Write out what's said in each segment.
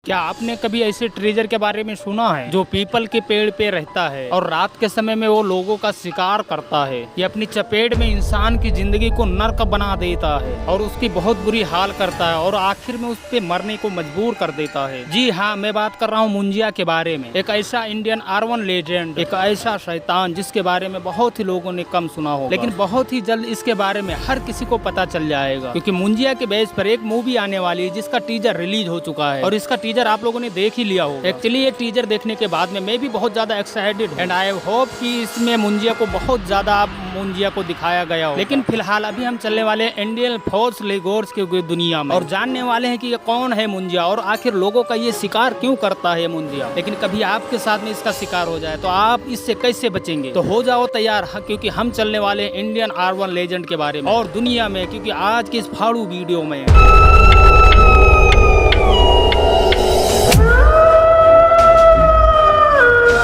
क्या आपने कभी ऐसे ट्रेजर के बारे में सुना है जो पीपल के पेड़ पे रहता है और रात के समय में वो लोगों का शिकार करता है? ये अपनी चपेट में इंसान की जिंदगी को नर्क बना देता है और उसकी बहुत बुरी हाल करता है और आखिर में उस पे मरने को मजबूर कर देता है। जी हाँ, मैं बात कर रहा हूँ मुंजिया के बारे में। एक ऐसा इंडियन R1 लेजेंड, एक ऐसा शैतान जिसके बारे में बहुत ही लोगों ने कम सुना होगा, लेकिन बहुत ही जल्द इसके बारे में हर किसी को पता चल जाएगा, क्योंकि मुंजिया के बेस पर एक मूवी आने वाली है जिसका टीजर रिलीज हो चुका है और इसका टीजर आप लोगों ने देख ही लिया हो। एक्चुअली ये टीजर देखने के बाद में मैं भी बहुत ज्यादा एक्साइटेड एंड आई होप कि इसमें मुंजिया को बहुत ज्यादा मुंजिया को दिखाया गया हो। लेकिन फिलहाल अभी हम चलने वाले इंडियन फोर्स लेगोर्स की दुनिया में और जानने वाले हैं कि ये कौन है मुंजिया और आखिर लोगों का ये शिकार क्यों करता है मुंजिया। लेकिन कभी आपके साथ में इसका शिकार हो जाए तो आप इससे कैसे बचेंगे? तो हो जाओ तैयार, क्योंकि हम चलने वाले इंडियन R1 लेजेंड के बारे में और दुनिया में, क्योंकि आज के इस फाड़ू वीडियो में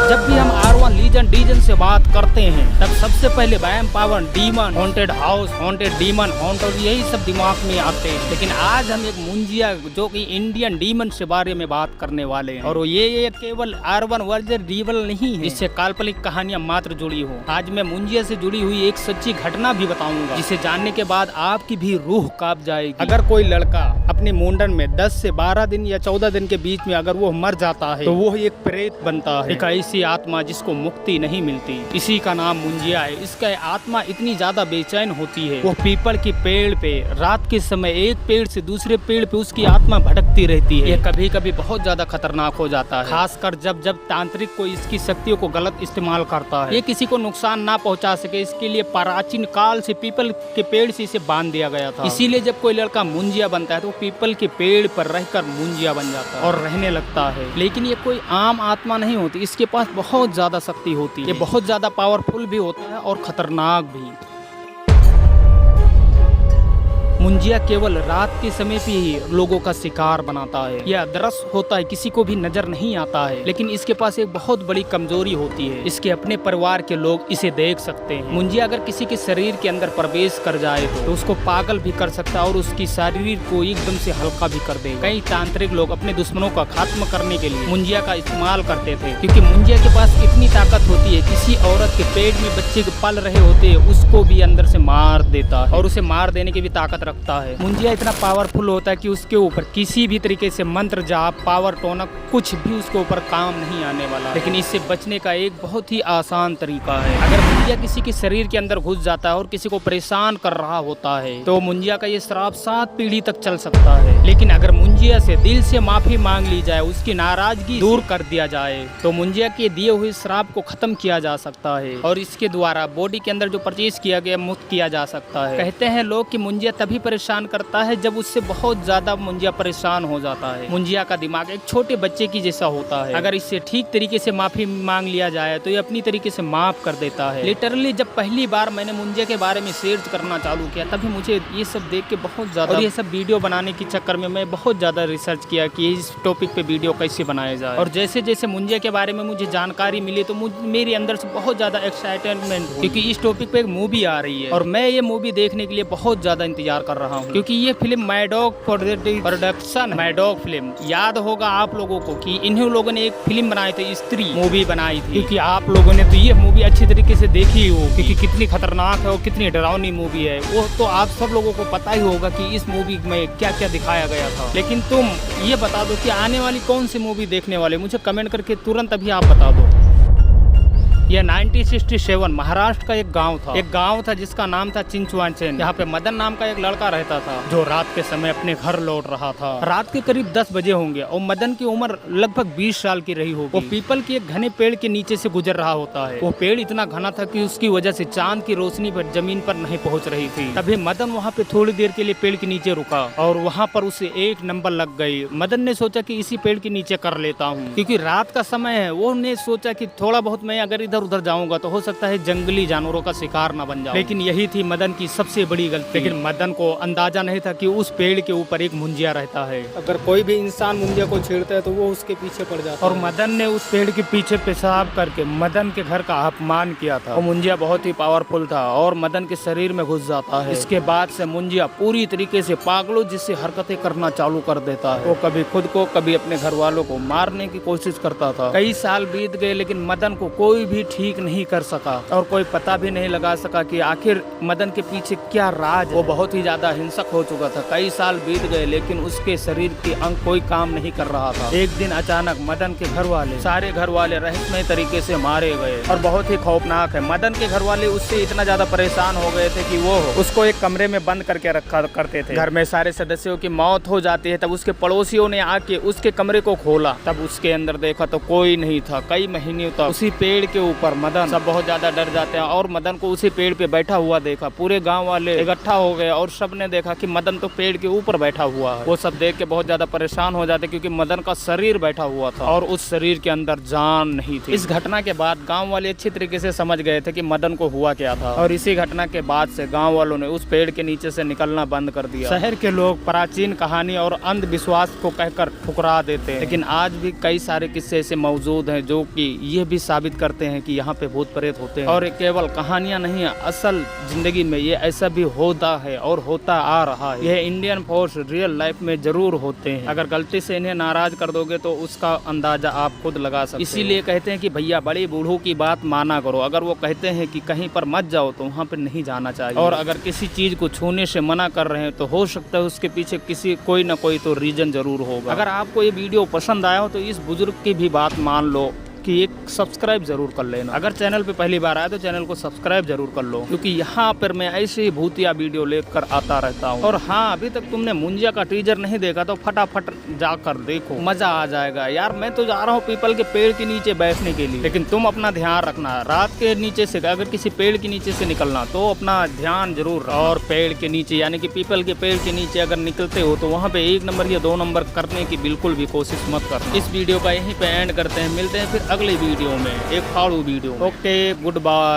जब भी हम R1 लीजेंड से बात करते हैं तब सबसे पहले vamp power, demon, haunted house, haunted demon, haunted, यही सब दिमाग में आते हैं। लेकिन आज हम एक मुंजिया जो कि इंडियन डीमन से बारे में बात करने वाले हैं और ये केवल R1 वर्जन रिवल नहीं है, इससे काल्पनिक कहानियां मात्र जुड़ी हो। आज मैं मुंजिया से जुड़ी हुई एक सच्ची घटना भी बताऊंगा जिसे जानने के बाद आपकी भी रूह कांप जाएगी। अगर कोई लड़का अपने मुंडन में 10 से 12 दिन या 14 दिन के बीच में अगर वो मर जाता है तो वो एक प्रेत बनता है, एक ऐसी आत्मा जिसको मुक्ति नहीं मिलती। इसी का नाम मुंजिया है। इसका आत्मा इतनी ज्यादा बेचैन होती है, वो पीपल के पेड़ पे रात के समय एक पेड़ से दूसरे पेड़ पे उसकी आत्मा भटकती रहती है। ये कभी कभी बहुत ज्यादा खतरनाक हो जाता है, खासकर जब तांत्रिक को इसकी शक्तियों को गलत इस्तेमाल करता है। ये किसी को नुकसान ना पहुंचा सके, इसके लिए प्राचीन काल से पीपल के पेड़ से इसे बांध दिया गया था। इसीलिए जब कोई लड़का मुंजिया बनता है तो पीपल के पेड़ पर रहकर मुंजिया बन जाता है और रहने लगता है। लेकिन ये कोई आम आत्मा नहीं होती, इसके पास बहुत ज्यादा शक्ति होती है। ये बहुत ज्यादा पावरफुल भी होता है और खतरनाक भी। मुंजिया केवल रात के समय पे ही लोगों का शिकार बनाता है। यह अदृश्य होता है, किसी को भी नजर नहीं आता है, लेकिन इसके पास एक बहुत बड़ी कमजोरी होती है, इसके अपने परिवार के लोग इसे देख सकते हैं। मुंजिया अगर किसी के शरीर के अंदर प्रवेश कर जाए तो उसको पागल भी कर सकता है और उसकी शरीर को एकदम से हल्का भी कर देगा। कई तांत्रिक लोग अपने दुश्मनों का खात्मा करने के लिए मुंजिया का इस्तेमाल करते थे, क्योंकि मुंजिया के पास इतनी ताकत होती है, किसी औरत के पेट में बच्चे पल रहे होते हैं उसको भी अंदर से मार देता है और उसे मार देने की भी ताकत रखता है। मुंजिया इतना पावरफुल होता है कि उसके ऊपर किसी भी तरीके से मंत्र, जाप, पावर टोनक कुछ भी उसके ऊपर काम नहीं आने वाला। लेकिन इससे बचने का एक बहुत ही आसान तरीका है। अगर मुंजिया किसी के शरीर के अंदर घुस जाता है और किसी को परेशान कर रहा होता है तो मुंजिया का ये श्राप 7 पीढ़ी तक चल सकता है। लेकिन अगर मुंजिया से दिल से माफी मांग ली जाए, उसकी नाराजगी दूर कर दिया जाए तो मुंजिया के दिए हुए श्राप को खत्म किया जा सकता है और इसके द्वारा बॉडी के अंदर जो परचेज किया गया मुक्त किया जा सकता है। कहते हैं लोग कि मुंजिया तभी परेशान करता है जब उससे बहुत ज्यादा मुंजिया परेशान हो जाता है। मुंजिया का दिमाग एक छोटे बच्चे की जैसा होता है, अगर इससे ठीक तरीके से माफी मांग लिया जाए तो ये अपनी तरीके से माफ कर देता है। लिटरली जब पहली बार मैंने मुंजिया के बारे में सर्च करना चालू किया तभी मुझे ये सब देख के बहुत ज्यादा, और ये सब वीडियो बनाने के चक्कर में मैं बहुत ज्यादा रिसर्च किया कि इस टॉपिक पे वीडियो कैसे बनाया जाए। और जैसे जैसे मुंजिया के बारे में मुझे जानकारी मिली तो मेरे अंदर से बहुत ज्यादा एक्साइटमेंट, क्योंकि इस टॉपिक पे एक मूवी आ रही है और मैं ये मूवी देखने के लिए बहुत ज्यादा इंतजार कर रहा हूँ, क्योंकि ये film Maddock production, Maddock film, याद होगा आप लोगों को कि इन्हीं लोगों ने एक फिल्म बनाई थी, स्त्री मूवी बनाई थी, क्योंकि आप लोगों ने तो ये मूवी अच्छी तरीके से देखी हो क्योंकि कितनी खतरनाक है और कितनी डरावनी मूवी है वो तो आप सब लोगों को पता ही होगा कि इस मूवी में क्या क्या दिखाया गया था। लेकिन तुम ये बता दो कि आने वाली कौन सी मूवी देखने वाले, मुझे कमेंट करके तुरंत अभी आप बता दो। यह 1967 महाराष्ट्र का एक गांव था जिसका नाम था चिंचवांचन। यहाँ पे मदन नाम का एक लड़का रहता था जो रात के समय अपने घर लौट रहा था। रात के करीब 10 बजे होंगे और मदन की उम्र लगभग 20 साल की रही होगी। वो पीपल के एक घने पेड़ के नीचे से गुजर रहा होता है। वो पेड़ इतना घना था कि उसकी वजह से चांद की रोशनी पर जमीन पर नहीं पहुँच रही थी। तभी मदन वहाँ पे थोड़ी देर के लिए पेड़ के नीचे रुका और वहाँ पर उसे एक नंबर लग गई। मदन ने सोचा कि इसी पेड़ के नीचे कर लेता हूँ, क्योंकि रात का समय है। वो ने सोचा कि थोड़ा बहुत मैं अगर इधर उधर जाऊंगा तो हो सकता है जंगली जानवरों का शिकार न बन जाऊं। लेकिन यही थी मदन की सबसे बड़ी गलती। लेकिन मदन को अंदाजा नहीं था कि उस पेड़ के ऊपर एक मुंजिया रहता है। अगर कोई भी इंसान मुंजिया को छेड़ता है तो वो उसके पीछे पड़ जाता है। और मदन ने उस पेड़ के पीछे पेशाब करके मदन के घर का अपमान किया था। और मुंजिया बहुत ही पावरफुल था और मदन के शरीर में घुस जाता है। इसके बाद से मुंजिया पूरी तरीके से पागलों जैसी हरकतें करना चालू कर देता है। वो कभी खुद को कभी अपने घर वालों को मारने की कोशिश करता था। कई साल बीत गए लेकिन मदन को कोई भी ठीक नहीं कर सका और कोई पता भी नहीं लगा सका कि आखिर मदन के पीछे क्या राज है। वो बहुत ही ज्यादा हिंसक हो चुका था। कई साल बीत गए लेकिन उसके शरीर के अंग कोई काम नहीं कर रहा था। एक दिन अचानक मदन के सारे घर वाले रहस्यमय तरीके से मारे गए और बहुत ही खौफनाक है। मदन के घर वाले उससे इतना ज्यादा परेशान हो गए थे कि वो उसको एक कमरे में बंद करके रखा करते थे। घर में सारे सदस्यों की मौत हो जाती है। तब उसके पड़ोसियों ने आके उसके कमरे को खोला। तब उसके अंदर देखा तो कोई नहीं था। कई महीने तक उसी पेड़ के ऊपर मदन, सब बहुत ज्यादा डर जाते हैं और मदन को उसी पेड़ पे बैठा हुआ देखा। पूरे गाँव वाले इकट्ठा हो गए और सब ने देखा कि मदन तो पेड़ के ऊपर बैठा हुआ है। वो सब देख के बहुत ज्यादा परेशान हो जाते क्योंकि मदन का शरीर बैठा हुआ था और उस शरीर के अंदर जान नहीं थी। इस घटना के बाद गांव वाले अच्छी तरीके से समझ गए थे कि मदन को हुआ क्या था और इसी घटना के बाद से गांव वालों ने उस पेड़ के नीचे से निकलना बंद कर दिया। शहर के लोग प्राचीन कहानी और अंधविश्वास को कहकर ठुकरा देते हैं, लेकिन आज भी कई सारे किस्से ऐसे मौजूद हैं जो कि ये भी साबित करते हैं कि यहाँ पे भूत प्रेत होते हैं। और केवल कहानियां नहीं है, असल जिंदगी में ये ऐसा भी होता है और होता आ रहा है। यह इंडियन फोर्स रियल लाइफ में जरूर होते हैं। अगर गलती से इन्हें नाराज कर दोगे तो उसका अंदाजा आप खुद लगा सकते हैं। इसीलिए कहते हैं कि भैया बड़े बूढ़ों की बात माना करो। अगर वो कहते हैं कि कहीं पर मत जाओ तो वहाँ पर नहीं जाना चाहिए। और अगर किसी चीज को छूने से मना कर रहे हैं तो हो सकता है उसके पीछे कोई ना कोई तो रीजन जरूर होगा। अगर आपको ये वीडियो पसंद आया हो तो इस बुजुर्ग की भी बात मान लो कि एक सब्सक्राइब जरूर कर लेना। अगर चैनल पे पहली बार आए तो चैनल को सब्सक्राइब जरूर कर लो क्योंकि यहाँ पर मैं ऐसे ही भूतिया वीडियो लेकर आता रहता हूँ। और हाँ, अभी तक तुमने मुंजिया का टीजर नहीं देखा तो फटाफट जाकर देखो, मजा आ जाएगा। यार मैं तो जा रहा हूँ पीपल के पेड़ के नीचे बैठने के लिए, लेकिन तुम अपना ध्यान रखना। रात के नीचे से अगर किसी पेड़ के नीचे से निकलना तो अपना ध्यान जरूर रखना। और पेड़ के नीचे यानी कि पीपल के पेड़ के नीचे अगर निकलते हो तो वहाँ पे 1 नंबर या 2 नंबर करने की बिल्कुल भी कोशिश मत करना। इस वीडियो का यहीं पे एंड करते हैं। मिलते हैं फिर अगले वीडियो में, एक फाड़ू वीडियो। Okay, good bye.